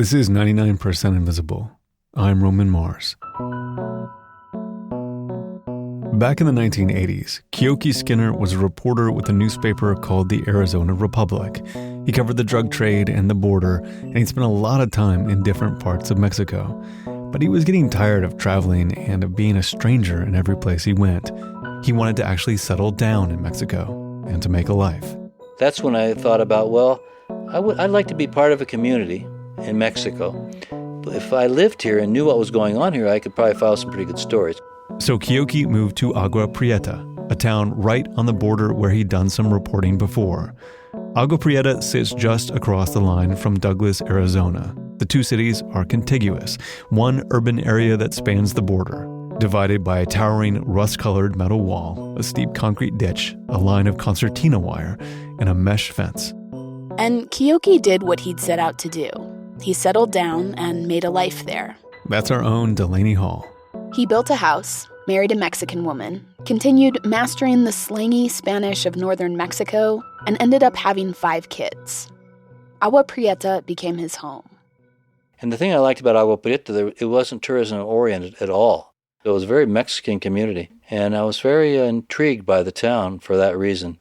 This is 99% Invisible. I'm Roman Mars. Back in the 1980s, Keoki Skinner was a reporter with a newspaper called the Arizona Republic. He covered the drug trade and the border, and he spent a lot of time in different parts of Mexico. But he was getting tired of traveling and of being a stranger in every place he went. He wanted to actually settle down in Mexico and to make a life. That's when I thought about, well, I'd like to be part of a community in Mexico. If I lived here and knew what was going on here, I could probably file some pretty good stories. So Keoki moved to Agua Prieta, a town right on the border where he'd done some reporting before. Agua Prieta sits just across the line from Douglas, Arizona. The two cities are contiguous, one urban area that spans the border, divided by a towering rust-colored metal wall, a steep concrete ditch, a line of concertina wire, and a mesh fence. And Keoki did what he'd set out to do. He settled down and made a life there. That's our own Delaney Hall. He built a house, married a Mexican woman, continued mastering the slangy Spanish of northern Mexico, and ended up having 5 kids. Agua Prieta became his home. And the thing I liked about Agua Prieta, it wasn't tourism-oriented at all. It was a very Mexican community, and I was very intrigued by the town for that reason.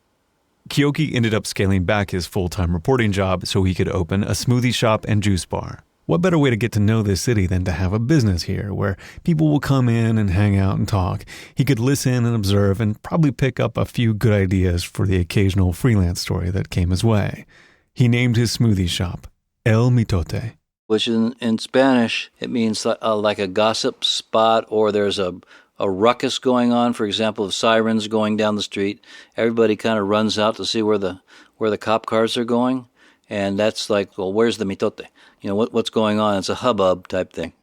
Keoki ended up scaling back his full-time reporting job so he could open a smoothie shop and juice bar. What better way to get to know this city than to have a business here where people will come in and hang out and talk? He could listen and observe and probably pick up a few good ideas for the occasional freelance story that came his way. He named his smoothie shop El Mitote, which in Spanish, it means like a gossip spot, or there's a ruckus going on. For example, of sirens going down the street, everybody kind of runs out to see where the cop cars are going. And that's like, well, where's the mitote? You know, what's going on? It's a hubbub type thing.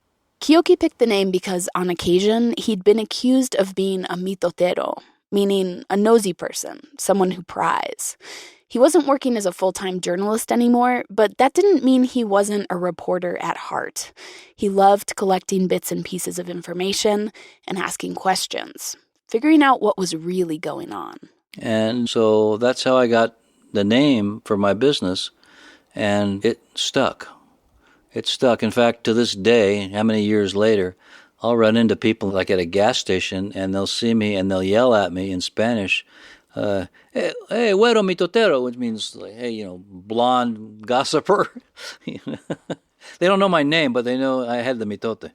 Keoki picked the name because on occasion he'd been accused of being a mitotero, meaning a nosy person, someone who pries. He wasn't working as a full-time journalist anymore, but that didn't mean he wasn't a reporter at heart. He loved collecting bits and pieces of information and asking questions, figuring out what was really going on. And so that's how I got the name for my business, and it stuck. It stuck. In fact, to this day, how many years later, I'll run into people like at a gas station, and they'll see me and they'll yell at me in Spanish, hey, güero mitotero, which means, like, hey, you know, blonde gossiper. They don't know my name, but they know I had the mitote.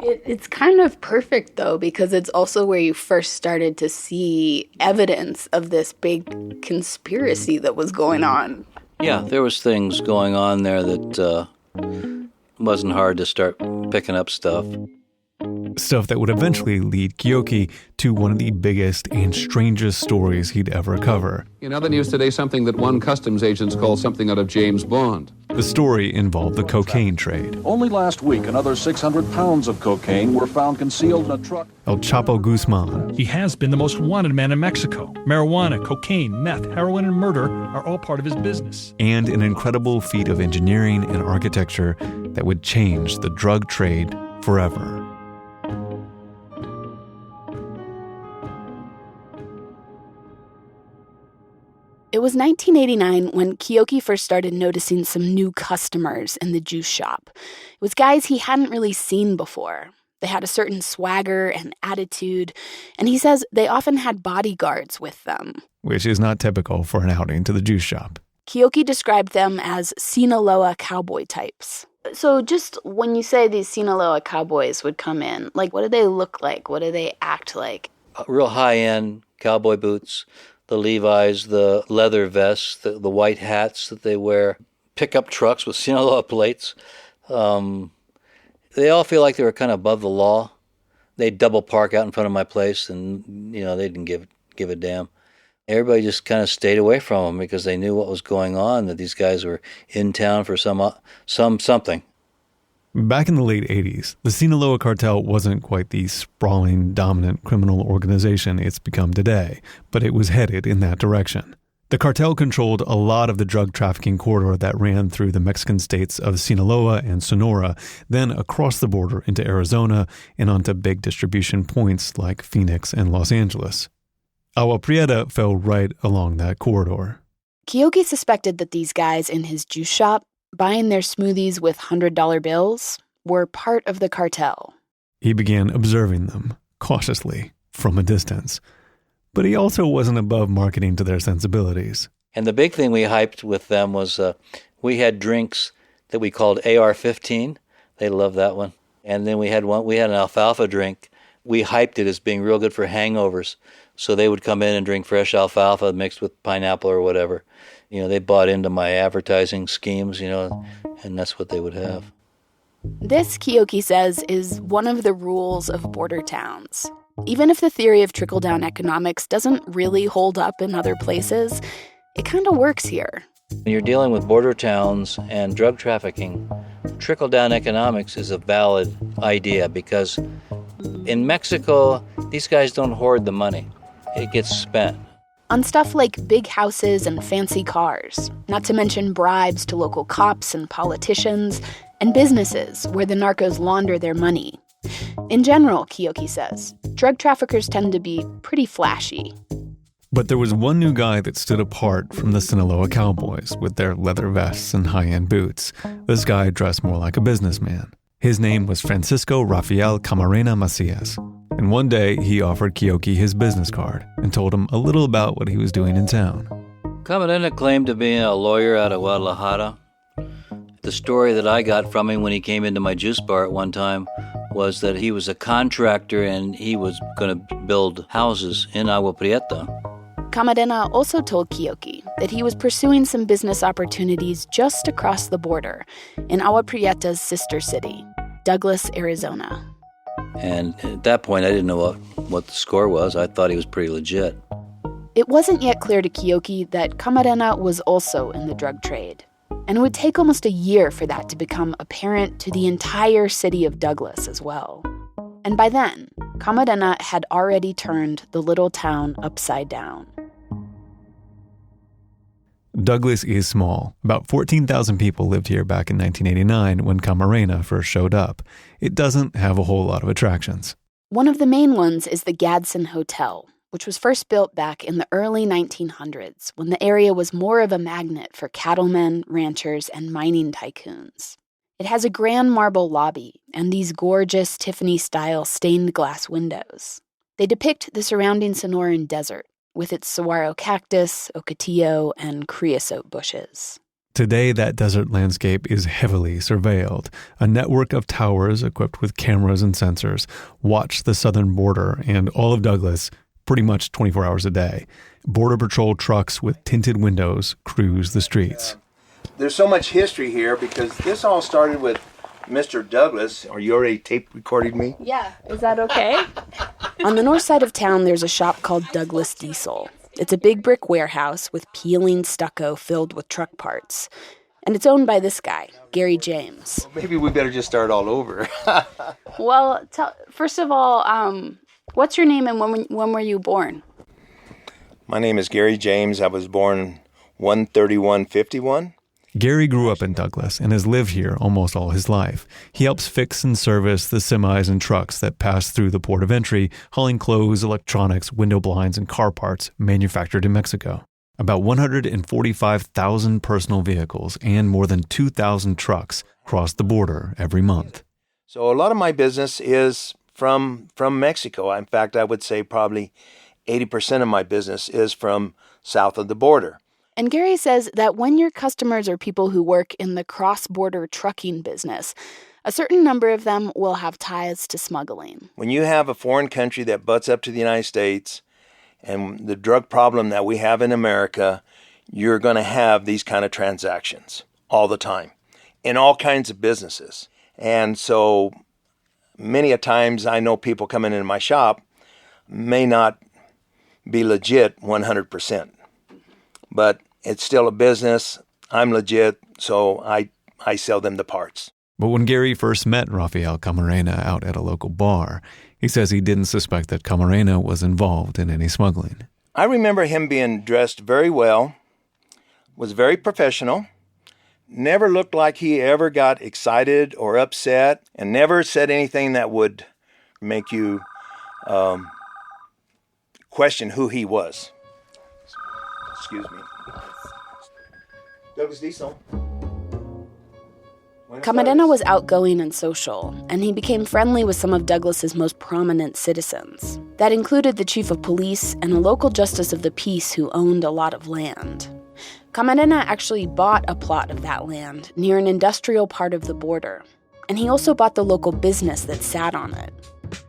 It's kind of perfect, though, because it's also where you first started to see evidence of this big conspiracy that was going on. Yeah, there was things going on there that wasn't hard to start picking up stuff. Stuff that would eventually lead Keoki to one of the biggest and strangest stories he'd ever cover. In other news today, something that one customs agents call something out of James Bond. The story involved the cocaine trade. Only last week, another 600 pounds of cocaine were found concealed in a truck. El Chapo Guzman. He has been the most wanted man in Mexico. Marijuana, cocaine, meth, heroin, and murder are all part of his business. And an incredible feat of engineering and architecture that would change the drug trade forever. It was 1989 when Keoki first started noticing some new customers in the juice shop. It was guys he hadn't really seen before. They had a certain swagger and attitude, and he says they often had bodyguards with them. Which is not typical for an outing to the juice shop. Keoki described them as Sinaloa cowboy types. So just when you say these Sinaloa cowboys would come in, like, what do they look like? What do they act like? Real high-end cowboy boots, the Levi's, the leather vests, the white hats that they wear, pickup trucks with Sinaloa plates. They all feel like they were kind of above the law. They'd double park out in front of my place, and, you know, they didn't give a damn. Everybody just kind of stayed away from them because they knew what was going on, that these guys were in town for something. Back in the late 80s, the Sinaloa Cartel wasn't quite the sprawling, dominant criminal organization it's become today, but it was headed in that direction. The cartel controlled a lot of the drug trafficking corridor that ran through the Mexican states of Sinaloa and Sonora, then across the border into Arizona and onto big distribution points like Phoenix and Los Angeles. Agua Prieta fell right along that corridor. Keoki suspected that these guys in his juice shop buying their smoothies with $100 bills, were part of the cartel. He began observing them, cautiously, from a distance. But he also wasn't above marketing to their sensibilities. And the big thing we hyped with them was we had drinks that we called AR-15. They loved that one. And then we had an alfalfa drink. We hyped it as being real good for hangovers. So they would come in and drink fresh alfalfa mixed with pineapple or whatever. They bought into my advertising schemes, and that's what they would have. This, Keoki says, is one of the rules of border towns. Even if the theory of trickle-down economics doesn't really hold up in other places, it kind of works here. When you're dealing with border towns and drug trafficking, trickle-down economics is a valid idea because in Mexico, these guys don't hoard the money. It gets spent. On stuff like big houses and fancy cars, not to mention bribes to local cops and politicians, and businesses where the narcos launder their money. In general, Keoki says, drug traffickers tend to be pretty flashy. But there was one new guy that stood apart from the Sinaloa cowboys with their leather vests and high-end boots. This guy dressed more like a businessman. His name was Francisco Rafael Camarena Macias. And one day, he offered Keoki his business card and told him a little about what he was doing in town. Camarena claimed to be a lawyer out of Guadalajara. The story that I got from him when he came into my juice bar at one time was that he was a contractor and he was going to build houses in Agua Prieta. Camarena also told Keoki that he was pursuing some business opportunities just across the border in Agua Prieta's sister city, Douglas, Arizona. And at that point, I didn't know what the score was. I thought he was pretty legit. It wasn't yet clear to Keoki that Camarena was also in the drug trade. And it would take almost a year for that to become apparent to the entire city of Douglas as well. And by then, Camarena had already turned the little town upside down. Douglas is small. About 14,000 people lived here back in 1989 when Camarena first showed up. It doesn't have a whole lot of attractions. One of the main ones is the Gadsden Hotel, which was first built back in the early 1900s when the area was more of a magnet for cattlemen, ranchers, and mining tycoons. It has a grand marble lobby and these gorgeous Tiffany-style stained glass windows. They depict the surrounding Sonoran desert, with its saguaro cactus, ocotillo, and creosote bushes. Today, that desert landscape is heavily surveilled. A network of towers equipped with cameras and sensors watch the southern border and all of Douglas pretty much 24 hours a day. Border Patrol trucks with tinted windows cruise the streets. There's so much history here because this all started with Mr. Douglas. Are you already tape recording me? Yeah. Is that okay? On the north side of town, there's a shop called Douglas Diesel. It's a big brick warehouse with peeling stucco filled with truck parts. And it's owned by this guy, Gary James. Well, maybe we better just start all over. Well, first of all, what's your name and when were you born? My name is Gary James. I was born 1/31/51. Gary grew up in Douglas and has lived here almost all his life. He helps fix and service the semis and trucks that pass through the port of entry, hauling clothes, electronics, window blinds, and car parts manufactured in Mexico. About 145,000 personal vehicles and more than 2,000 trucks cross the border every month. So a lot of my business is from Mexico. In fact, I would say probably 80% of my business is from south of the border. And Gary says that when your customers are people who work in the cross-border trucking business, a certain number of them will have ties to smuggling. When you have a foreign country that butts up to the United States and the drug problem that we have in America, you're going to have these kind of transactions all the time in all kinds of businesses. And so many a times I know people coming into my shop may not be legit 100%. But it's still a business. I'm legit, so I sell them the parts. But when Gary first met Rafael Camarena out at a local bar, he says he didn't suspect that Camarena was involved in any smuggling. I remember him being dressed very well, was very professional, never looked like he ever got excited or upset, and never said anything that would make you question who he was. Excuse me. Douglas Diesel. Camarena was outgoing and social, and he became friendly with some of Douglas's most prominent citizens. That included the chief of police and a local justice of the peace who owned a lot of land. Camarena actually bought a plot of that land near an industrial part of the border, and he also bought the local business that sat on it.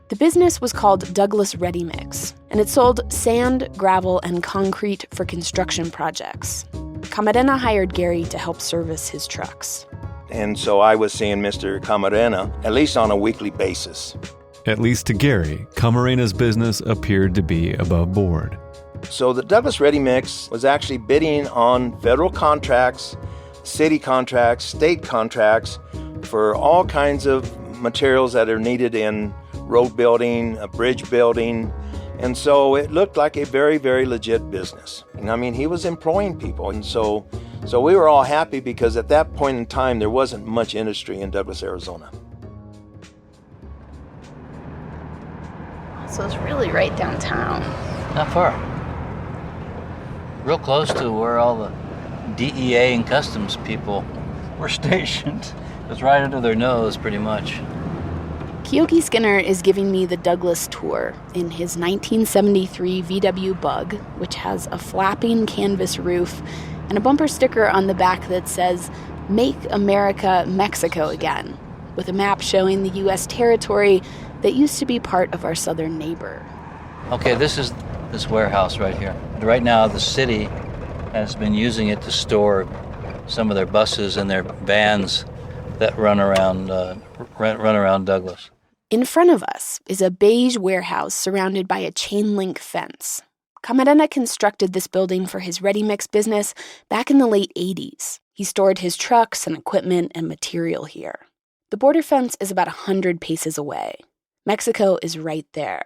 The business was called Douglas Ready Mix, and it sold sand, gravel, and concrete for construction projects. Camarena hired Gary to help service his trucks. And so I was seeing Mr. Camarena at least on a weekly basis. At least to Gary, Camarena's business appeared to be above board. So the Douglas Ready Mix was actually bidding on federal contracts, city contracts, state contracts for all kinds of materials that are needed in road building, bridge building. And so it looked like a very, very legit business. And I mean, he was employing people. And so we were all happy because at that point in time, there wasn't much industry in Douglas, Arizona. So it's really right downtown. Not far. Real close to where all the DEA and customs people were stationed. It was right under their nose, pretty much. Keoki Skinner is giving me the Douglas tour in his 1973 VW Bug, which has a flapping canvas roof and a bumper sticker on the back that says, "Make America Mexico Again," with a map showing the U.S. territory that used to be part of our southern neighbor. Okay, this is this warehouse right here. Right now, the city has been using it to store some of their buses and their vans that run around Douglas. In front of us is a beige warehouse surrounded by a chain-link fence. Camarena constructed this building for his ready-mix business back in the late 80s. He stored his trucks and equipment and material here. The border fence is about 100 paces away. Mexico is right there.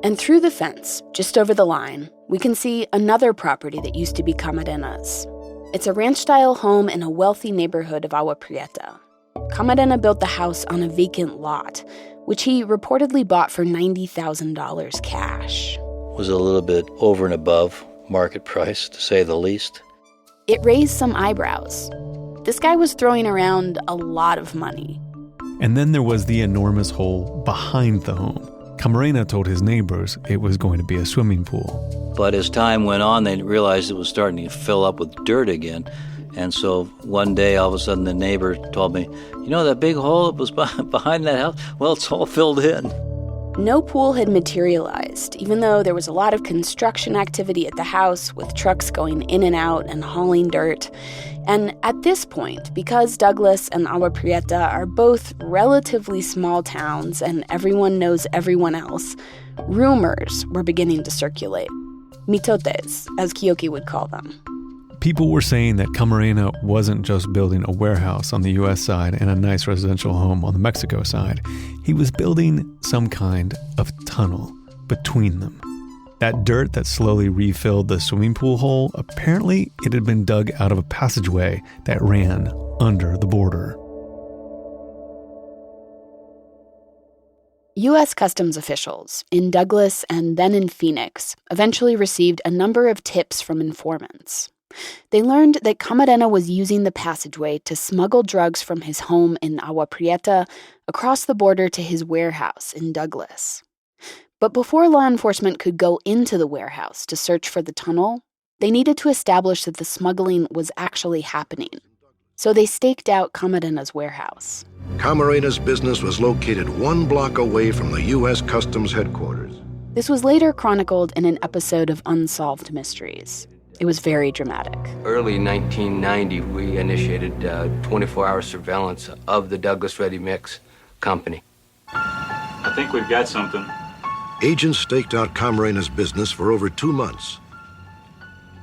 And through the fence, just over the line, we can see another property that used to be Camarena's. It's a ranch-style home in a wealthy neighborhood of Agua Prieta. Camarena built the house on a vacant lot, which he reportedly bought for $90,000 cash. It was a little bit over and above market price, to say the least. It raised some eyebrows. This guy was throwing around a lot of money. And then there was the enormous hole behind the home. Camarena told his neighbors it was going to be a swimming pool. But as time went on, they realized it was starting to fill up with dirt again. And so one day, all of a sudden, the neighbor told me, "You know that big hole that was behind that house? Well, it's all filled in." No pool had materialized, even though there was a lot of construction activity at the house with trucks going in and out and hauling dirt. And at this point, because Douglas and Agua Prieta are both relatively small towns and everyone knows everyone else, rumors were beginning to circulate. Mitotes, as Keoki would call them. People were saying that Camarena wasn't just building a warehouse on the U.S. side and a nice residential home on the Mexico side. He was building some kind of tunnel between them. That dirt that slowly refilled the swimming pool hole, apparently it had been dug out of a passageway that ran under the border. U.S. Customs officials in Douglas and then in Phoenix eventually received a number of tips from informants. They learned that Camarena was using the passageway to smuggle drugs from his home in Agua Prieta across the border to his warehouse in Douglas. But before law enforcement could go into the warehouse to search for the tunnel, they needed to establish that the smuggling was actually happening. So they staked out Camarena's warehouse. Camarena's business was located 1 block away from the U.S. Customs headquarters. This was later chronicled in an episode of Unsolved Mysteries. It was very dramatic. Early 1990, we initiated 24-hour surveillance of the Douglas Ready Mix company. I think we've got something. Agents staked out Camarena's business for over 2 months.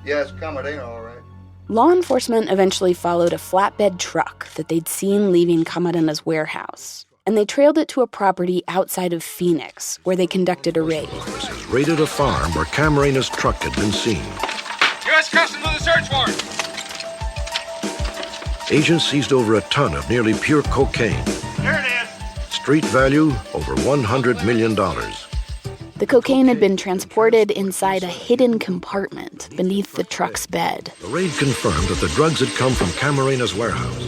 Yes, Camarena, all right. Law enforcement eventually followed a flatbed truck that they'd seen leaving Camarena's warehouse, and they trailed it to a property outside of Phoenix, where they conducted a raid. Officers raided a farm where Camarena's truck had been seen. U.S. Customs with a search warrant. Agents seized over a ton of nearly pure cocaine. Here it is. Street value over $100 million. The cocaine had been transported inside a hidden compartment beneath the truck's bed. The raid confirmed that the drugs had come from Camarena's warehouse.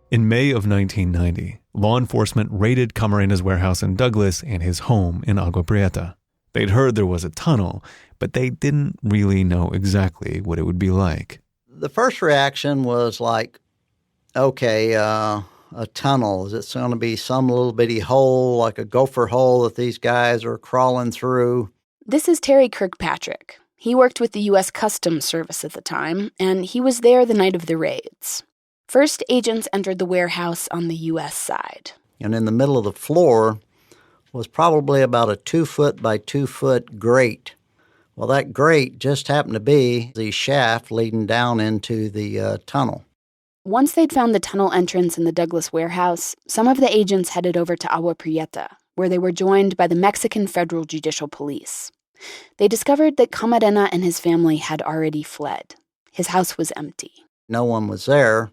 In May of 1990, law enforcement raided Camarena's warehouse in Douglas and his home in Agua Prieta. They'd heard there was a tunnel, but they didn't really know exactly what it would be like. The first reaction was like, okay, a tunnel. Is it going to be some little bitty hole, like a gopher hole that these guys are crawling through? This is Terry Kirkpatrick. He worked with the U.S. Customs Service at the time, and he was there the night of the raids. First, agents entered the warehouse on the U.S. side. And in the middle of the floor was probably about a 2-foot by 2-foot grate. Well, that grate just happened to be the shaft leading down into the tunnel. Once they'd found the tunnel entrance in the Douglas warehouse, some of the agents headed over to Agua Prieta, where they were joined by the Mexican Federal Judicial Police. They discovered that Camarena and his family had already fled. His house was empty. No one was there,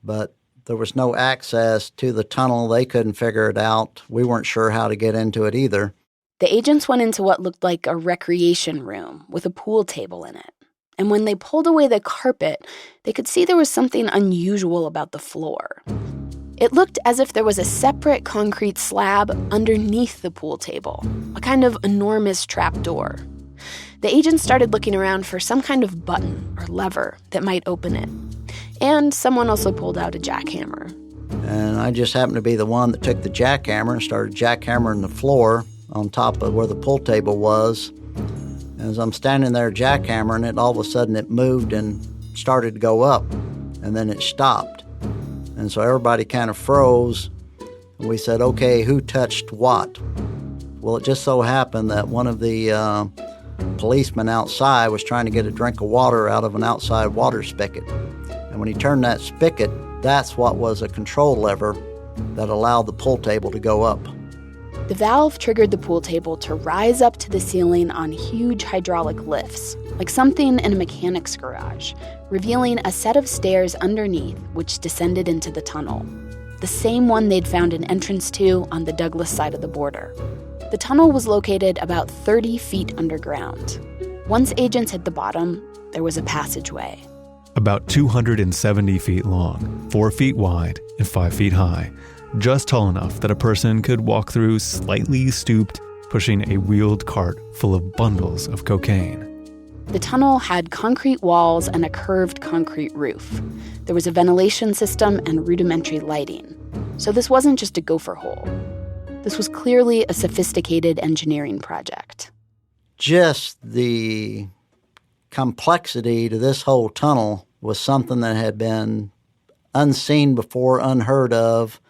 but there was no access to the tunnel. They couldn't figure it out. We weren't sure how to get into it either. The agents went into what looked like a recreation room with a pool table in it. And when they pulled away the carpet, they could see there was something unusual about the floor. It looked as if there was a separate concrete slab underneath the pool table, a kind of enormous trapdoor. The agents started looking around for some kind of button or lever that might open it. And someone also pulled out a jackhammer. And I just happened to be the one that took the jackhammer and started jackhammering the floor on top of where the pool table was. As I'm standing there jackhammering it, all of a sudden it moved and started to go up, and then it stopped. And so everybody kind of froze, and we said, okay, who touched what? Well, it just so happened that one of the policemen outside was trying to get a drink of water out of an outside water spigot. And when he turned that spigot, that's what was a control lever that allowed the pool table to go up. The valve triggered the pool table to rise up to the ceiling on huge hydraulic lifts, like something in a mechanic's garage, revealing a set of stairs underneath which descended into the tunnel, the same one they'd found an entrance to on the Douglas side of the border. The tunnel was located about 30 feet underground. Once agents hit the bottom, there was a passageway. About 270 feet long, 4 feet wide, and 5 feet high. Just tall enough that a person could walk through slightly stooped, pushing a wheeled cart full of bundles of cocaine. The tunnel had concrete walls and a curved concrete roof. There was a ventilation system and rudimentary lighting. So this wasn't just a gopher hole. This was clearly a sophisticated engineering project. Just the complexity to this whole tunnel was something that had been unseen before, unheard of.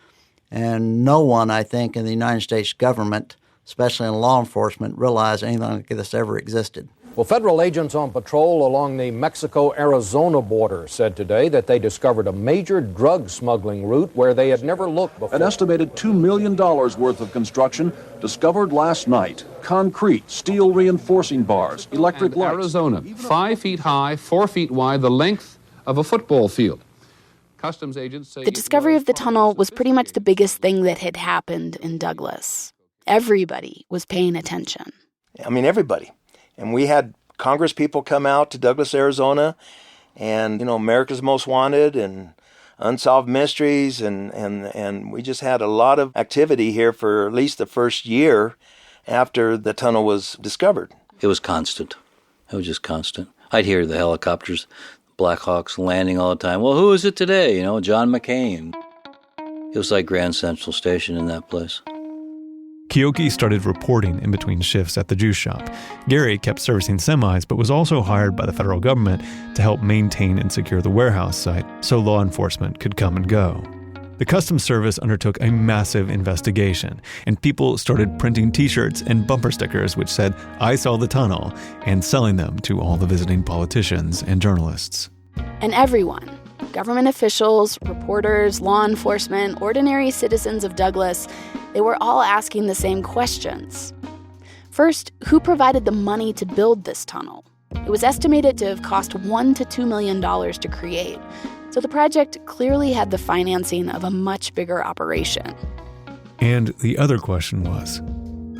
And no one, I think, in the United States government, especially in law enforcement, realized anything like this ever existed. Well, federal agents on patrol along the Mexico-Arizona border said today that they discovered a major drug smuggling route where they had never looked before. An estimated $2 million worth of construction discovered last night. Concrete, steel reinforcing bars, electric lights. Arizona, 5 feet high, 4 feet wide, the length of a football field. Customs agents say the discovery of the tunnel was pretty much the biggest thing that had happened in Douglas. Everybody was paying attention. I mean, everybody. And we had Congress people come out to Douglas, Arizona, and, America's Most Wanted and Unsolved Mysteries, and we just had a lot of activity here for at least the first year after the tunnel was discovered. It was constant. It was just constant. I'd hear the helicopters, Blackhawks landing all the time. Well, who is it today? John McCain. It was like Grand Central Station in that place. Keoki started reporting in between shifts at the juice shop. Gary kept servicing semis, but was also hired by the federal government to help maintain and secure the warehouse site so law enforcement could come and go. The Customs Service undertook a massive investigation, and people started printing t-shirts and bumper stickers which said, "I saw the tunnel," and selling them to all the visiting politicians and journalists. And everyone, government officials, reporters, law enforcement, ordinary citizens of Douglas, they were all asking the same questions. First, who provided the money to build this tunnel? It was estimated to have cost $1 to $2 million to create. So the project clearly had the financing of a much bigger operation. And the other question was,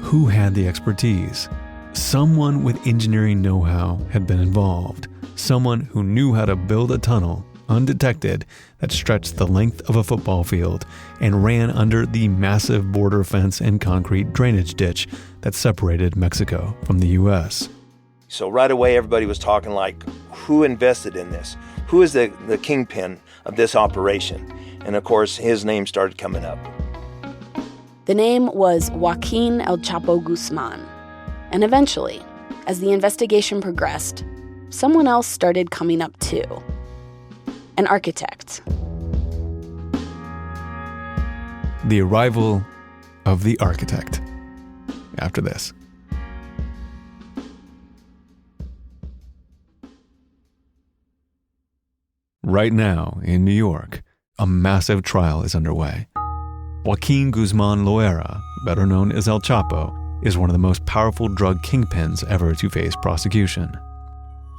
who had the expertise? Someone with engineering know-how had been involved. Someone who knew how to build a tunnel, undetected, that stretched the length of a football field and ran under the massive border fence and concrete drainage ditch that separated Mexico from the U.S. So right away, everybody was talking like, who invested in this? Who is the kingpin of this operation? And of course, his name started coming up. The name was Joaquin El Chapo Guzman. And eventually, as the investigation progressed, someone else started coming up too. An architect. The arrival of the architect. After this. Right now, in New York, a massive trial is underway. Joaquin Guzman Loera, better known as El Chapo, is one of the most powerful drug kingpins ever to face prosecution.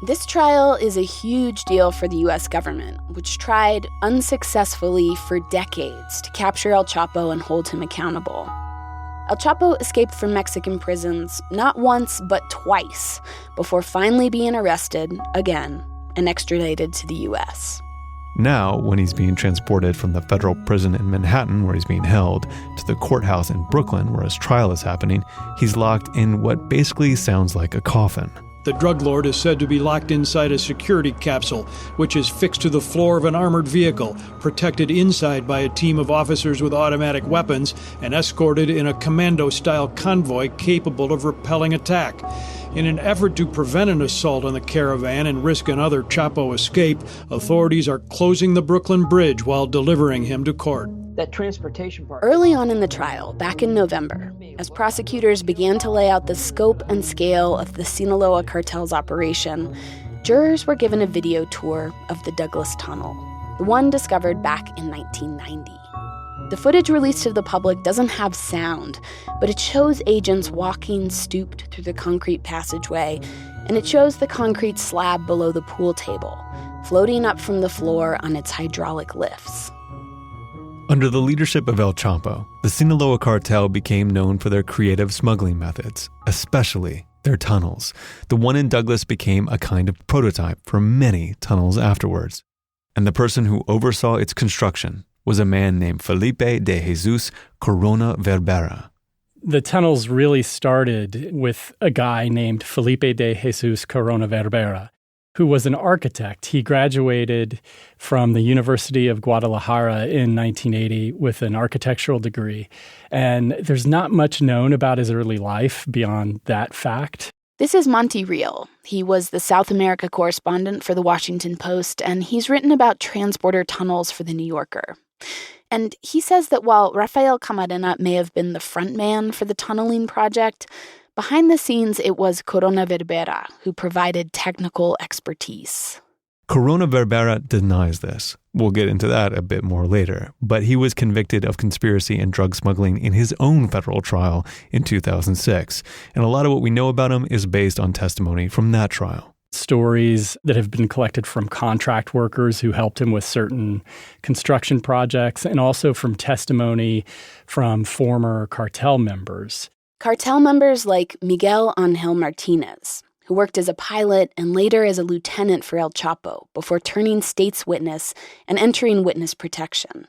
This trial is a huge deal for the U.S. government, which tried unsuccessfully for decades to capture El Chapo and hold him accountable. El Chapo escaped from Mexican prisons not once but twice before finally being arrested again and extradited to the U.S. Now, when he's being transported from the federal prison in Manhattan, where he's being held, to the courthouse in Brooklyn, where his trial is happening, he's locked in what basically sounds like a coffin. The drug lord is said to be locked inside a security capsule, which is fixed to the floor of an armored vehicle, protected inside by a team of officers with automatic weapons, and escorted in a commando-style convoy capable of repelling attack. In an effort to prevent an assault on the caravan and risk another Chapo escape, authorities are closing the Brooklyn Bridge while delivering him to court. That transportation part. Early on in the trial, back in November, as prosecutors began to lay out the scope and scale of the Sinaloa Cartel's operation, jurors were given a video tour of the Douglas Tunnel, the one discovered back in 1990. The footage released to the public doesn't have sound, but it shows agents walking stooped through the concrete passageway, and it shows the concrete slab below the pool table, floating up from the floor on its hydraulic lifts. Under the leadership of El Chapo, the Sinaloa Cartel became known for their creative smuggling methods, especially their tunnels. The one in Douglas became a kind of prototype for many tunnels afterwards. And the person who oversaw its construction was a man named Felipe de Jesus Corona Verbera. The tunnels really started with a guy named Felipe de Jesus Corona Verbera, who was an architect. He graduated from the University of Guadalajara in 1980 with an architectural degree. And there's not much known about his early life beyond that fact. This is Monty Reel. He was the South America correspondent for the Washington Post, and he's written about transporter tunnels for the New Yorker. And he says that while Rafael Camarena may have been the front man for the tunneling project, behind the scenes it was Corona Verbera who provided technical expertise. Corona Verbera denies this. We'll get into that a bit more later. But he was convicted of conspiracy and drug smuggling in his own federal trial in 2006. And a lot of what we know about him is based on testimony from that trial. Stories that have been collected from contract workers who helped him with certain construction projects, and also from testimony from former cartel members. Cartel members like Miguel Angel Martinez, who worked as a pilot and later as a lieutenant for El Chapo before turning state's witness and entering witness protection.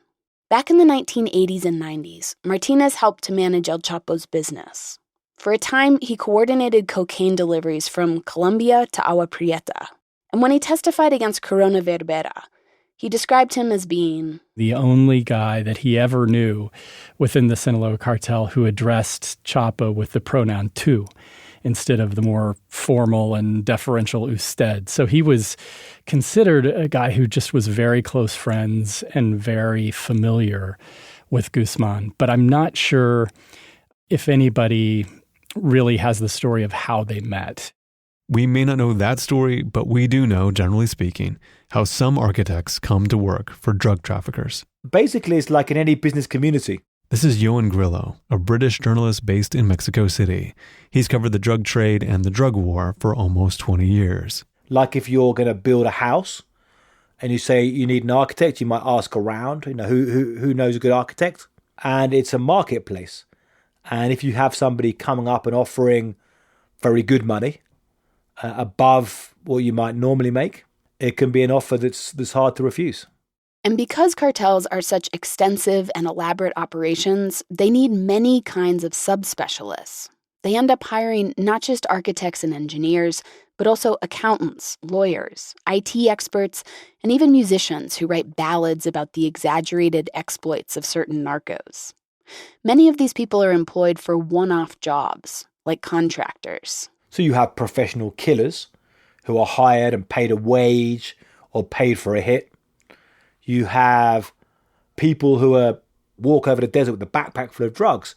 Back in the 1980s and 90s, Martinez helped to manage El Chapo's business. For a time, he coordinated cocaine deliveries from Colombia to Agua Prieta. And when he testified against Corona Verbera, he described him as being the only guy that he ever knew within the Sinaloa Cartel who addressed Chapo with the pronoun tú instead of the more formal and deferential usted. So he was considered a guy who just was very close friends and very familiar with Guzman. But I'm not sure if anybody really has the story of how they met. We may not know that story, but we do know, generally speaking, how some architects come to work for drug traffickers. Basically, it's like in any business community. This is Yohan Grillo, a British journalist based in Mexico City. He's covered the drug trade and the drug war for almost 20 years. Like if you're going to build a house and you say you need an architect, you might ask around, who knows a good architect? and it's a marketplace. And if you have somebody coming up and offering very good money above what you might normally make, it can be an offer that's hard to refuse. And because cartels are such extensive and elaborate operations, they need many kinds of subspecialists. They end up hiring not just architects and engineers, but also accountants, lawyers, IT experts, and even musicians who write ballads about the exaggerated exploits of certain narcos. Many of these people are employed for one-off jobs, like contractors. So you have professional killers who are hired and paid a wage or paid for a hit. You have people who walk over the desert with a backpack full of drugs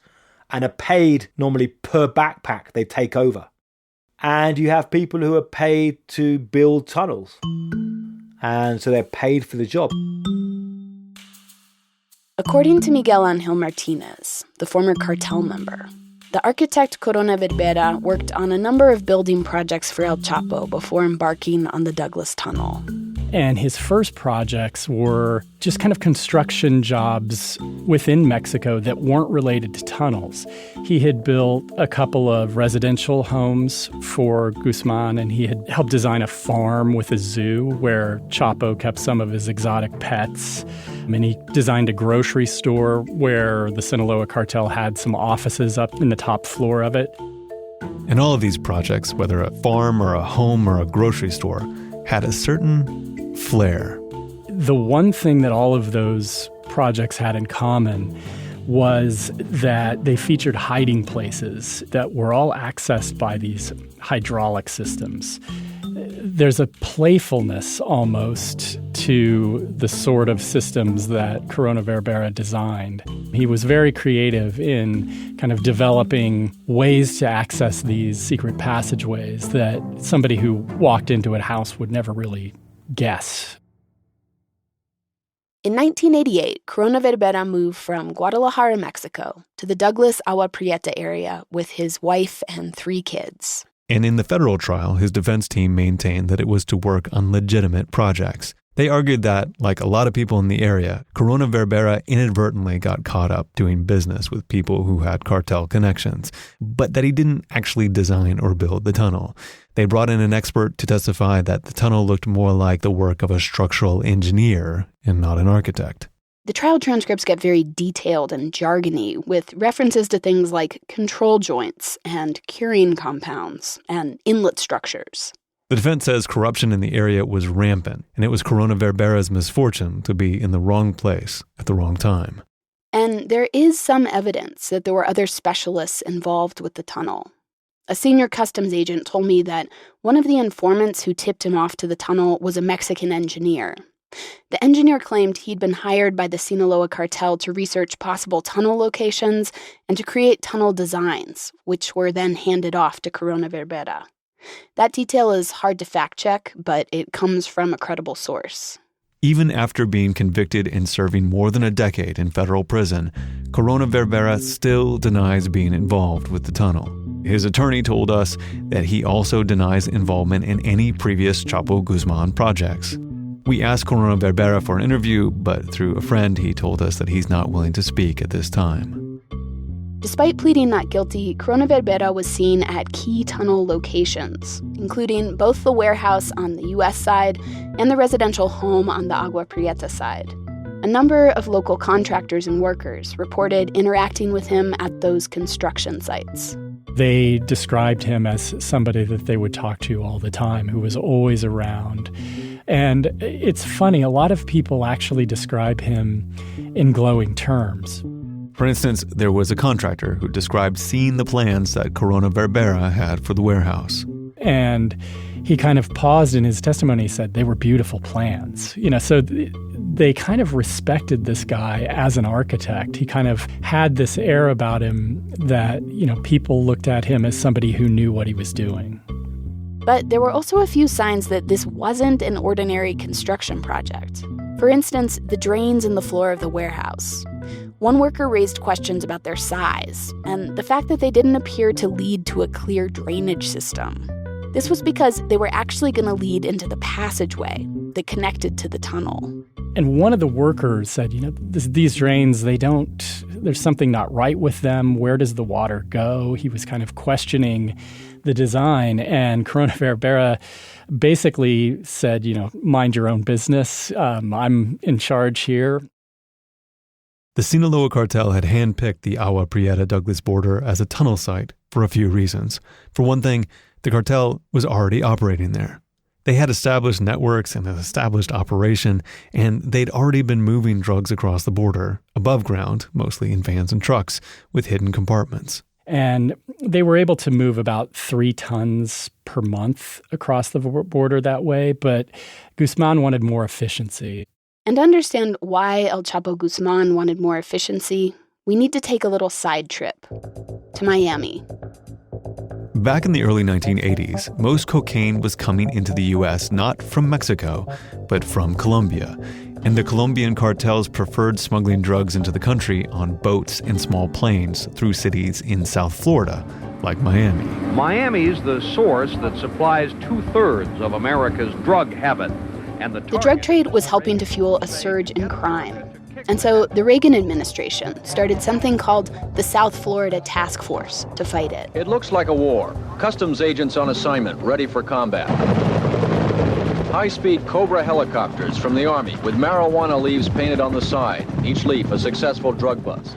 and are paid normally per backpack they take over. And you have people who are paid to build tunnels. And so they're paid for the job. According to Miguel Angel Martinez, the former cartel member, the architect Corona Verbera worked on a number of building projects for El Chapo before embarking on the Douglas Tunnel. And his first projects were just kind of construction jobs within Mexico that weren't related to tunnels. He had built a couple of residential homes for Guzman, and he had helped design a farm with a zoo where Chapo kept some of his exotic pets. And he designed a grocery store where the Sinaloa Cartel had some offices up in the top floor of it. And all of these projects, whether a farm or a home or a grocery store, had a certain flair. The one thing that all of those projects had in common was that they featured hiding places that were all accessed by these hydraulic systems. There's a playfulness almost to the sort of systems that Corona Verbera designed. He was very creative in kind of developing ways to access these secret passageways that somebody who walked into a house would never really guess. In 1988, Corona Verbera moved from Guadalajara, Mexico, to the Douglas Agua Prieta area with his wife and 3 kids. And in the federal trial, his defense team maintained that it was to work on legitimate projects. They argued that, like a lot of people in the area, Corona Verbera inadvertently got caught up doing business with people who had cartel connections, but that he didn't actually design or build the tunnel. They brought in an expert to testify that the tunnel looked more like the work of a structural engineer and not an architect. The trial transcripts get very detailed and jargony, with references to things like control joints and curing compounds and inlet structures. The defense says corruption in the area was rampant, and it was Corona Verbera's misfortune to be in the wrong place at the wrong time. And there is some evidence that there were other specialists involved with the tunnel. A senior customs agent told me that one of the informants who tipped him off to the tunnel was a Mexican engineer. The engineer claimed he'd been hired by the Sinaloa Cartel to research possible tunnel locations and to create tunnel designs, which were then handed off to Corona Verbera. That detail is hard to fact-check, but it comes from a credible source. Even after being convicted and serving more than a decade in federal prison, Corona Verbera still denies being involved with the tunnel. His attorney told us that he also denies involvement in any previous Chapo Guzman projects. We asked Corona Verbera for an interview, but through a friend, he told us that he's not willing to speak at this time. Despite pleading not guilty, Corona Verbera was seen at key tunnel locations, including both the warehouse on the U.S. side and the residential home on the Agua Prieta side. A number of local contractors and workers reported interacting with him at those construction sites. They described him as somebody that they would talk to all the time, who was always around. And it's funny, a lot of people actually describe him in glowing terms. For instance, there was a contractor who described seeing the plans that Corona Verbera had for the warehouse. And he kind of paused in his testimony. He said they were beautiful plans. So they kind of respected this guy as an architect. He kind of had this air about him that, people looked at him as somebody who knew what he was doing. But there were also a few signs that this wasn't an ordinary construction project. For instance, the drains in the floor of the warehouse. One worker raised questions about their size and the fact that they didn't appear to lead to a clear drainage system. This was because they were actually going to lead into the passageway that connected to the tunnel. And one of the workers said, these drains, they don't there's something not right with them. Where does the water go? He was kind of questioning the design. And Corona Verbera basically said, mind your own business. I'm in charge here. The Sinaloa Cartel had handpicked the Agua Prieta Douglas border as a tunnel site for a few reasons. For one thing, the cartel was already operating there. They had established networks and an established operation, and they'd already been moving drugs across the border, above ground, mostly in vans and trucks, with hidden compartments. And they were able to move about 3 tons per month across the border that way, but Guzman wanted more efficiency. And to understand why El Chapo Guzman wanted more efficiency, we need to take a little side trip to Miami. Back in the early 1980s, most cocaine was coming into the U.S. not from Mexico, but from Colombia. And the Colombian cartels preferred smuggling drugs into the country on boats and small planes through cities in South Florida, like Miami. Miami is the source that supplies 2/3 of America's drug habit. And the drug trade was helping to fuel a surge in crime. And so the Reagan administration started something called the South Florida Task Force to fight it. It looks like a war. Customs agents on assignment, ready for combat. High-speed Cobra helicopters from the Army with marijuana leaves painted on the side, each leaf a successful drug bust.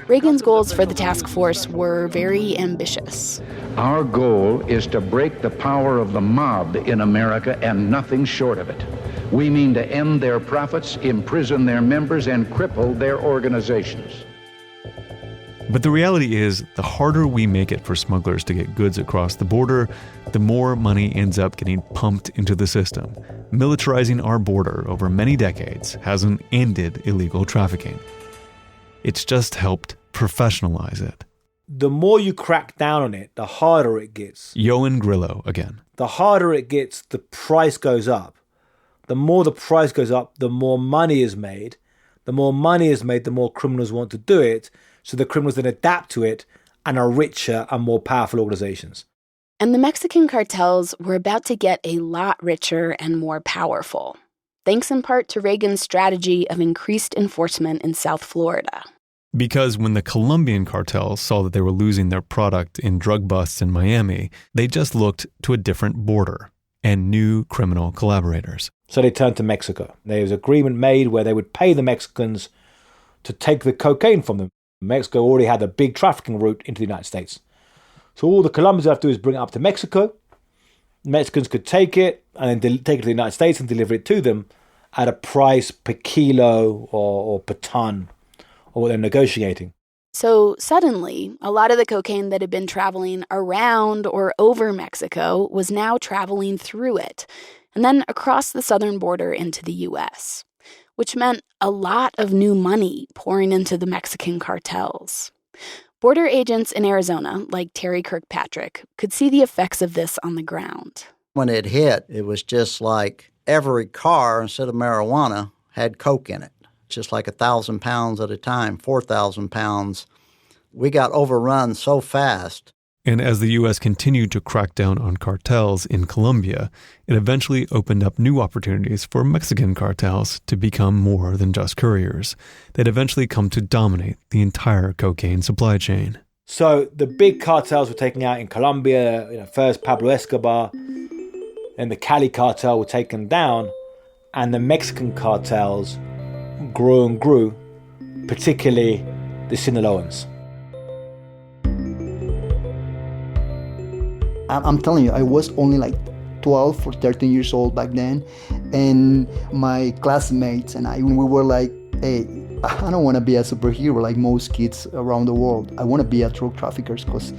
Reagan's goals for the task force were very ambitious. Our goal is to break the power of the mob in America and nothing short of it. We mean to end their profits, imprison their members, and cripple their organizations. But the reality is, the harder we make it for smugglers to get goods across the border, the more money ends up getting pumped into the system. Militarizing our border over many decades hasn't ended illegal trafficking. It's just helped professionalize it. The more you crack down on it, the harder it gets. Yoan Grillo again. The harder it gets, the price goes up. The more the price goes up, the more money is made. The more money is made, the more criminals want to do it. So the criminals then adapt to it and are richer and more powerful organizations. And the Mexican cartels were about to get a lot richer and more powerful, thanks in part to Reagan's strategy of increased enforcement in South Florida. Because when the Colombian cartels saw that they were losing their product in drug busts in Miami, they just looked to a different border and new criminal collaborators. So they turned to Mexico. There was an agreement made where they would pay the Mexicans to take the cocaine from them. Mexico already had a big trafficking route into the United States. So all the Colombians have to do is bring it up to Mexico. Mexicans could take it and then take it to the United States and deliver it to them at a price per kilo or per ton, or what they're negotiating. So suddenly, a lot of the cocaine that had been traveling around or over Mexico was now traveling through it, and then across the southern border into the U.S., which meant a lot of new money pouring into the Mexican cartels. Border agents in Arizona, like Terry Kirkpatrick, could see the effects of this on the ground. When it hit, it was just like every car, instead of marijuana, had coke in it. Just like 1,000 pounds at a time, 4,000 pounds. We got overrun so fast. And as the U.S. continued to crack down on cartels in Colombia, it eventually opened up new opportunities for Mexican cartels to become more than just couriers. They'd eventually come to dominate the entire cocaine supply chain. So the big cartels were taken out in Colombia, first Pablo Escobar, and the Cali cartel were taken down, and the Mexican cartels grew and grew, particularly the Sinaloans. I'm telling you, I was only like 12 or 13 years old back then, and my classmates and we were like, hey, I don't want to be a superhero like most kids around the world. I want to be a drug trafficker because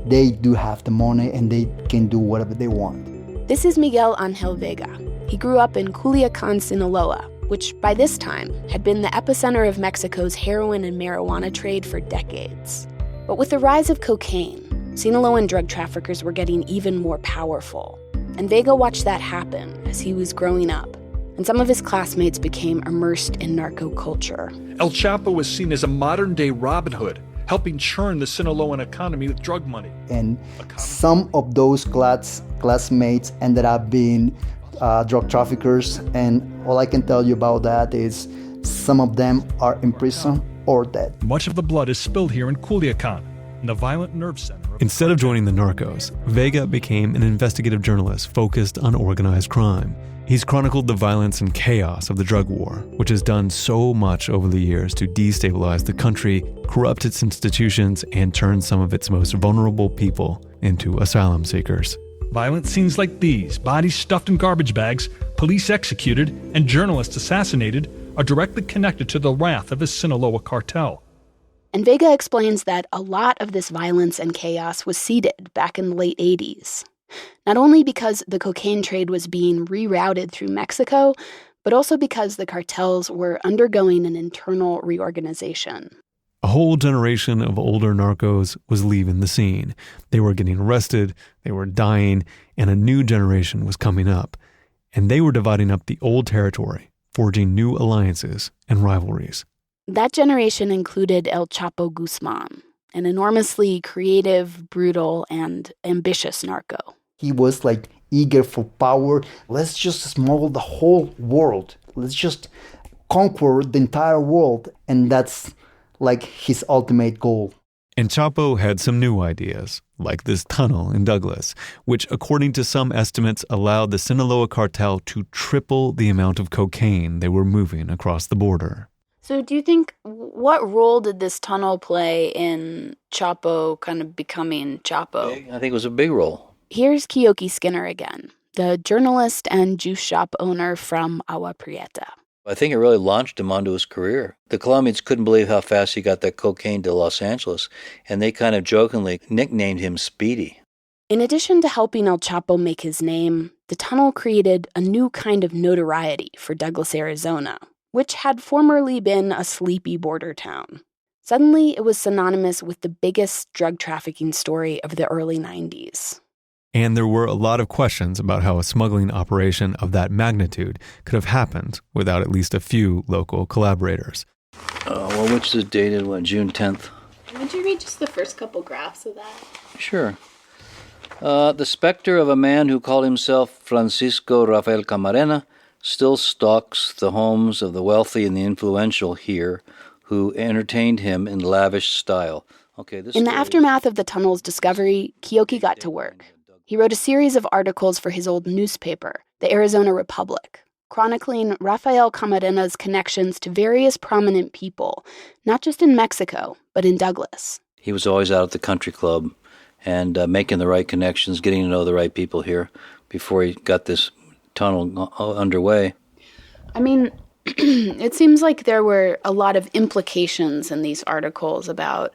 they do have the money and they can do whatever they want. This is Miguel Angel Vega. He grew up in Culiacan, Sinaloa, which by this time had been the epicenter of Mexico's heroin and marijuana trade for decades. But with the rise of cocaine, Sinaloan drug traffickers were getting even more powerful. And Vega watched that happen as he was growing up. And some of his classmates became immersed in narco culture. El Chapo was seen as a modern-day Robin Hood, helping churn the Sinaloan economy with drug money. And some of those classmates ended up being drug traffickers. And all I can tell you about that is some of them are in prison or dead. Much of the blood is spilled here in Culiacan, in the violent nerve center. Instead of joining the narcos, Vega became an investigative journalist focused on organized crime. He's chronicled the violence and chaos of the drug war, which has done so much over the years to destabilize the country, corrupt its institutions, and turn some of its most vulnerable people into asylum seekers. Violent scenes like these, bodies stuffed in garbage bags, police executed, and journalists assassinated are directly connected to the wrath of the Sinaloa Cartel. And Vega explains that a lot of this violence and chaos was seeded back in the late 80s. Not only because the cocaine trade was being rerouted through Mexico, but also because the cartels were undergoing an internal reorganization. A whole generation of older narcos was leaving the scene. They were getting arrested, they were dying, and a new generation was coming up. And they were dividing up the old territory, forging new alliances and rivalries. That generation included El Chapo Guzman, an enormously creative, brutal, and ambitious narco. He was like eager for power. Let's just smuggle the whole world. Let's just conquer the entire world. And that's like his ultimate goal. And Chapo had some new ideas, like this tunnel in Douglas, which according to some estimates allowed the Sinaloa Cartel to triple the amount of cocaine they were moving across the border. So do you think, what role did this tunnel play in Chapo kind of becoming Chapo? I think it was a big role. Here's Keoki Skinner again, the journalist and juice shop owner from Agua Prieta. I think it really launched him onto his career. The Colombians couldn't believe how fast he got that cocaine to Los Angeles, and they kind of jokingly nicknamed him Speedy. In addition to helping El Chapo make his name, the tunnel created a new kind of notoriety for Douglas, Arizona, which had formerly been a sleepy border town. Suddenly, it was synonymous with the biggest drug trafficking story of the early 90s. And there were a lot of questions about how a smuggling operation of that magnitude could have happened without at least a few local collaborators. Well, which is dated, June 10th? Would you read just the first couple graphs of that? Sure. The specter of a man who called himself Francisco Rafael Camarena still stalks the homes of the wealthy and the influential here who entertained him in lavish style. In the aftermath of the tunnel's discovery, Keoki got to work. He wrote a series of articles for his old newspaper, the Arizona Republic, chronicling Rafael Camarena's connections to various prominent people, not just in Mexico, but in Douglas. He was always out at the country club and making the right connections, getting to know the right people here before he got this tunnel underway. I mean, it seems like there were a lot of implications in these articles about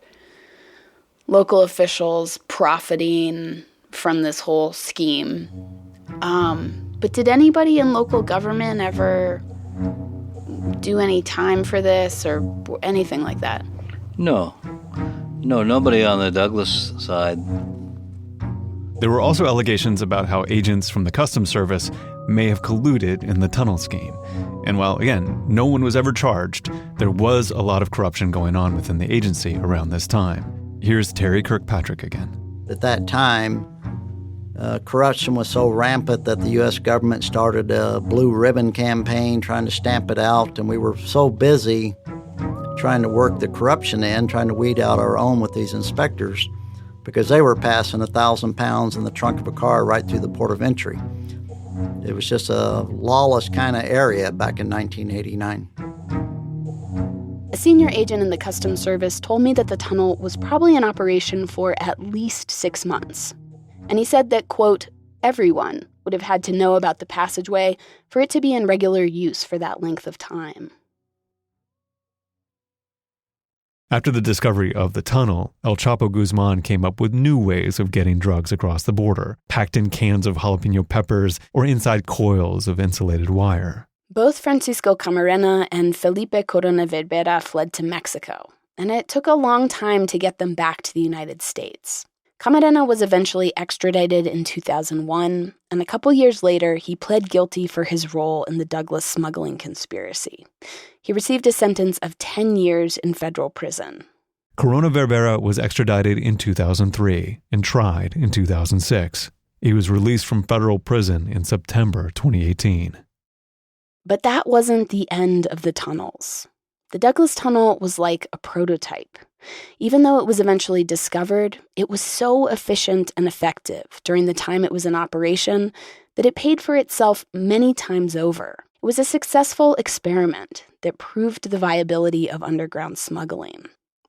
local officials profiting from this whole scheme. But did anybody in local government ever do any time for this or anything like that? No, nobody on the Douglas side. There were also allegations about how agents from the Customs Service may have colluded in the tunnel scheme. And while, again, no one was ever charged, there was a lot of corruption going on within the agency around this time. Here's Terry Kirkpatrick again. At that time, corruption was so rampant that the U.S. government started a blue ribbon campaign trying to stamp it out, and we were so busy trying to work the corruption in, trying to weed out our own with these inspectors, because they were passing 1,000 pounds in the trunk of a car right through the port of entry. It was just a lawless kind of area back in 1989. A senior agent in the Customs Service told me that the tunnel was probably in operation for at least 6 months. And he said that, quote, everyone would have had to know about the passageway for it to be in regular use for that length of time. After the discovery of the tunnel, El Chapo Guzman came up with new ways of getting drugs across the border, packed in cans of jalapeno peppers or inside coils of insulated wire. Both Francisco Camarena and Felipe Corona Verbera fled to Mexico, and it took a long time to get them back to the United States. Camarena was eventually extradited in 2001, and a couple years later, he pled guilty for his role in the Douglas smuggling conspiracy. He received a sentence of 10 years in federal prison. Corona Verbera was extradited in 2003 and tried in 2006. He was released from federal prison in September 2018. But that wasn't the end of the tunnels. The Douglas Tunnel was like a prototype. Even though it was eventually discovered, it was so efficient and effective during the time it was in operation that it paid for itself many times over. It was a successful experiment that proved the viability of underground smuggling.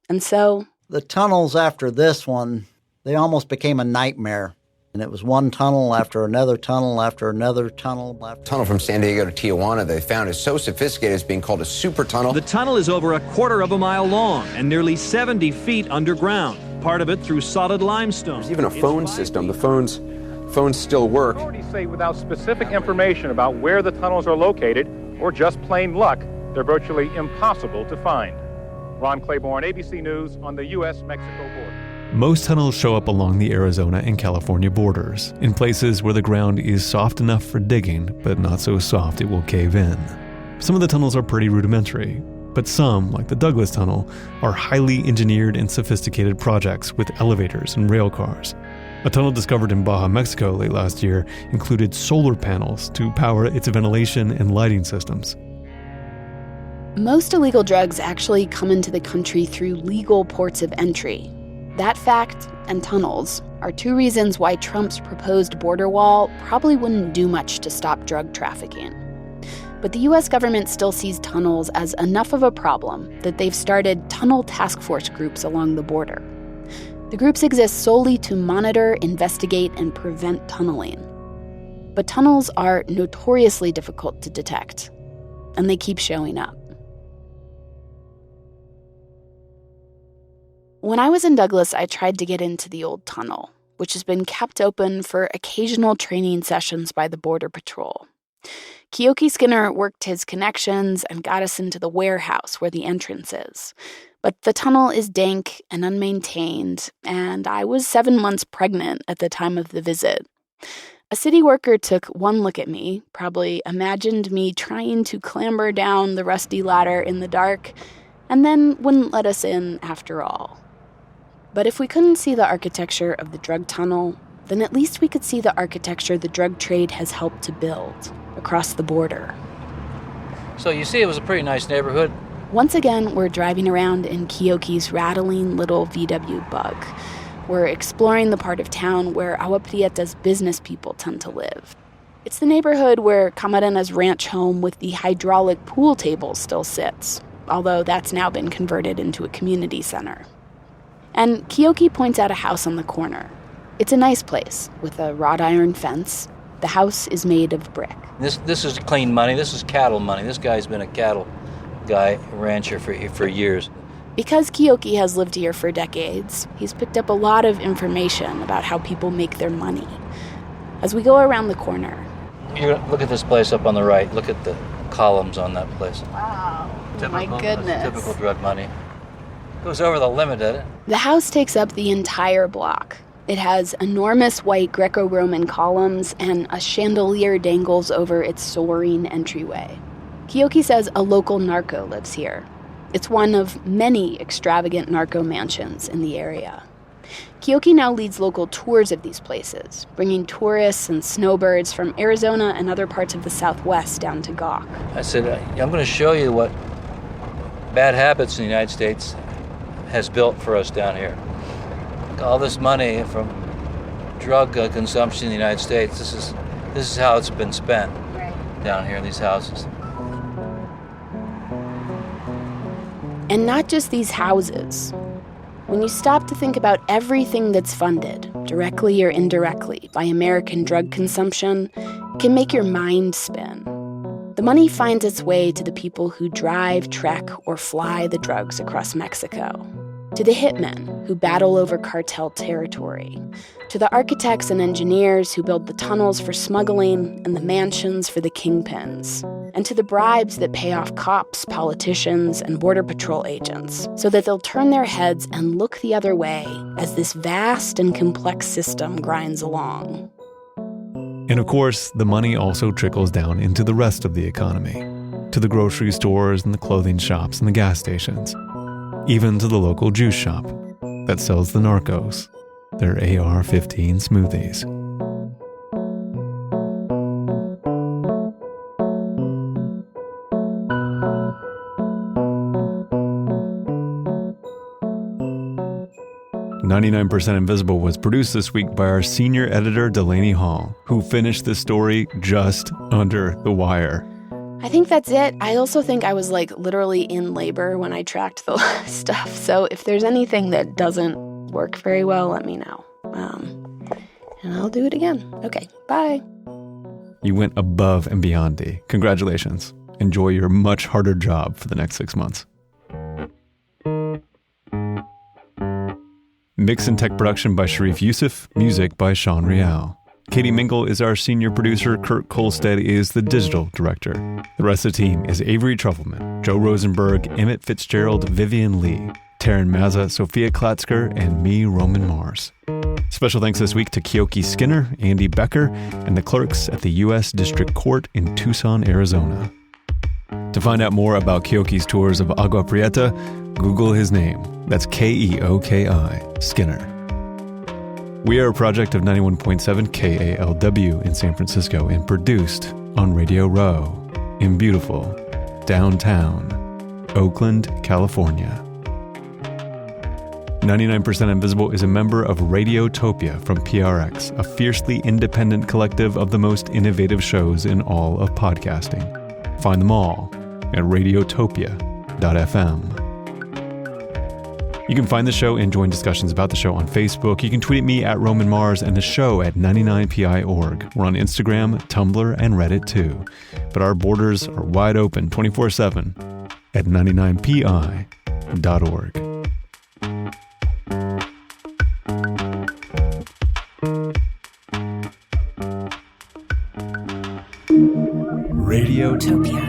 And so, the tunnels after this one, they almost became a nightmare. And it was one tunnel after another tunnel after another tunnel. Tunnel from San Diego to Tijuana they found is so sophisticated it's being called a super tunnel. The tunnel is over a quarter of a mile long and nearly 70 feet underground, part of it through solid limestone. There's even a phone system. The phones still work. Authorities say without specific information about where the tunnels are located, or just plain luck, they're virtually impossible to find. Ron Claiborne, ABC News, on the U.S.-Mexico border. Most tunnels show up along the Arizona and California borders, in places where the ground is soft enough for digging, but not so soft it will cave in. Some of the tunnels are pretty rudimentary, but some, like the Douglas Tunnel, are highly engineered and sophisticated projects with elevators and rail cars. A tunnel discovered in Baja, Mexico late last year included solar panels to power its ventilation and lighting systems. Most illegal drugs actually come into the country through legal ports of entry. That fact and tunnels are two reasons why Trump's proposed border wall probably wouldn't do much to stop drug trafficking. But the U.S. government still sees tunnels as enough of a problem that they've started tunnel task force groups along the border. The groups exist solely to monitor, investigate, and prevent tunneling. But tunnels are notoriously difficult to detect, and they keep showing up. When I was in Douglas, I tried to get into the old tunnel, which has been kept open for occasional training sessions by the Border Patrol. Keoki Skinner worked his connections and got us into the warehouse where the entrance is. But the tunnel is dank and unmaintained, and I was 7 months pregnant at the time of the visit. A city worker took one look at me, probably imagined me trying to clamber down the rusty ladder in the dark, and then wouldn't let us in after all. But if we couldn't see the architecture of the drug tunnel, then at least we could see the architecture the drug trade has helped to build across the border. So you see, it was a pretty nice neighborhood. Once again, we're driving around in Keoki's rattling little VW Bug. We're exploring the part of town where Agua Prieta's business people tend to live. It's the neighborhood where Camarena's ranch home with the hydraulic pool table still sits, although that's now been converted into a community center. And Keoki points out a house on the corner. It's a nice place with a wrought iron fence. The house is made of brick. This is clean money. This is cattle money. This guy's been a cattle guy, rancher for years. Because Keoki has lived here for decades, he's picked up a lot of information about how people make their money. As we go around the corner... Look at this place up on the right. Look at the columns on that place. Wow. Typical, my goodness. Typical drug money. Goes over the limit, doesn't it? The house takes up the entire block. It has enormous white Greco-Roman columns, and a chandelier dangles over its soaring entryway. Keoki says a local narco lives here. It's one of many extravagant narco mansions in the area. Keoki now leads local tours of these places, bringing tourists and snowbirds from Arizona and other parts of the Southwest down to gawk. I said, I'm going to show you what bad habits in the United States has built for us down here. All this money from drug consumption in the United States, this is how it's been spent down here in these houses. And not just these houses. When you stop to think about everything that's funded, directly or indirectly, by American drug consumption, it can make your mind spin. The money finds its way to the people who drive, trek, or fly the drugs across Mexico, to the hitmen who battle over cartel territory, to the architects and engineers who build the tunnels for smuggling and the mansions for the kingpins, and to the bribes that pay off cops, politicians, and Border Patrol agents so that they'll turn their heads and look the other way as this vast and complex system grinds along. And of course, the money also trickles down into the rest of the economy, to the grocery stores and the clothing shops and the gas stations, even to the local juice shop that sells the narcos, their AR-15 smoothies. 99% Invisible was produced this week by our senior editor, Delaney Hall, who finished this story just under the wire. I think that's it. I also think I was literally in labor when I tracked the stuff. So if there's anything that doesn't work very well, let me know. And I'll do it again. Okay, bye. You went above and beyond, Dee. Congratulations. Enjoy your much harder job for the next 6 months. Mix and tech production by Sharif Youssef. Music by Sean Rial. Katie Mingle is our senior producer. Kurt Kolstad is the digital director. The rest of the team is Avery Trufelman, Joe Rosenberg, Emmett Fitzgerald, Vivian Lee, Taryn Mazza, Sophia Klatzker, and me, Roman Mars. Special thanks this week to Keoki Skinner, Andy Becker, and the clerks at the U.S. District Court in Tucson, Arizona. To find out more about Keoki's tours of Agua Prieta, Google his name. That's Keoki, Skinner. We are a project of 91.7 KALW in San Francisco and produced on Radio Row in beautiful downtown Oakland, California. 99% Invisible is a member of Radiotopia from PRX, a fiercely independent collective of the most innovative shows in all of podcasting. Find them all at radiotopia.fm. You can find the show and join discussions about the show on Facebook. You can tweet at me at Roman Mars and the show at 99pi.org. We're on Instagram, Tumblr, and Reddit too. But our borders are wide open 24/7 at 99pi.org. Radiotopia.